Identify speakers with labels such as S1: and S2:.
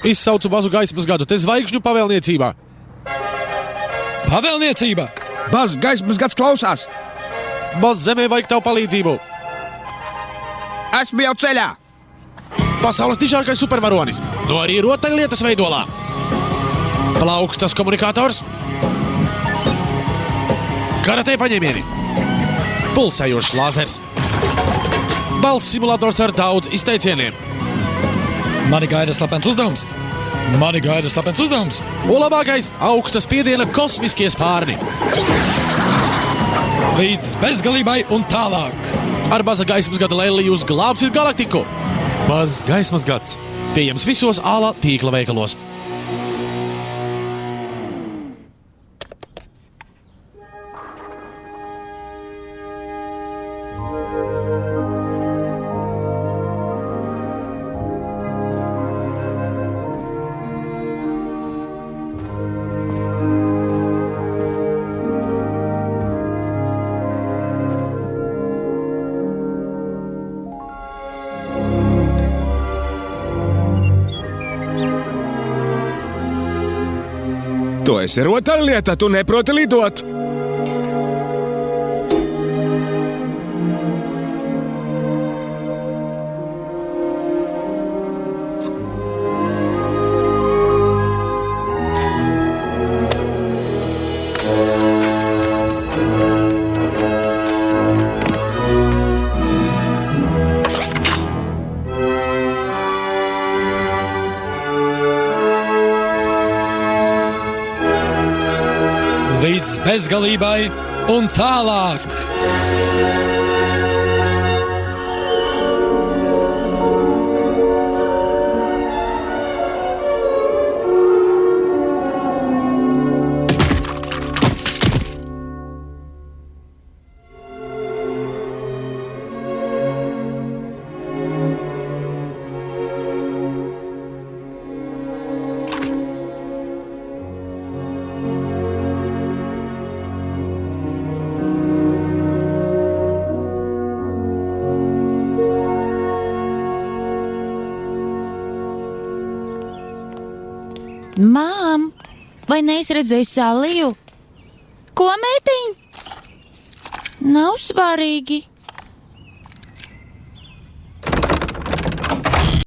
S1: Izsaucu Bazu gaismas gadu, te zvaigžņu pavēlniecībā.
S2: Pavēlniecība!
S3: Baz, gaismas gads klausās!
S1: Baz, zemē vajag tavu palīdzību.
S3: Esmu jau ceļā!
S1: Pasaules dižākais supervaronis. To arī rotaļlietas veidolā. Plaukstas komunikators. Karatē paņēmieni. Pulsējošs lāzers. Balss simulators ar daudz izteicieniem.
S2: Mani gaida slepens uzdevums.
S1: Un labākais – augsta spiediena kosmiskie spārni.
S2: Līdz bezgalībai un tālāk.
S1: Ar Baza gaismas gada lēli jūs glābsiet galaktiku.
S4: Baz gaismas gads.
S1: Pieejams visos ālā tīkla veikalos.
S3: Tu esi rotaļlieta, tu neproti lidot!
S2: Līdz bezgalībai un tālāk.
S5: Mām, vai neesi redzējis Saliju?
S6: Ko, mētiņ?
S5: Nav svarīgi.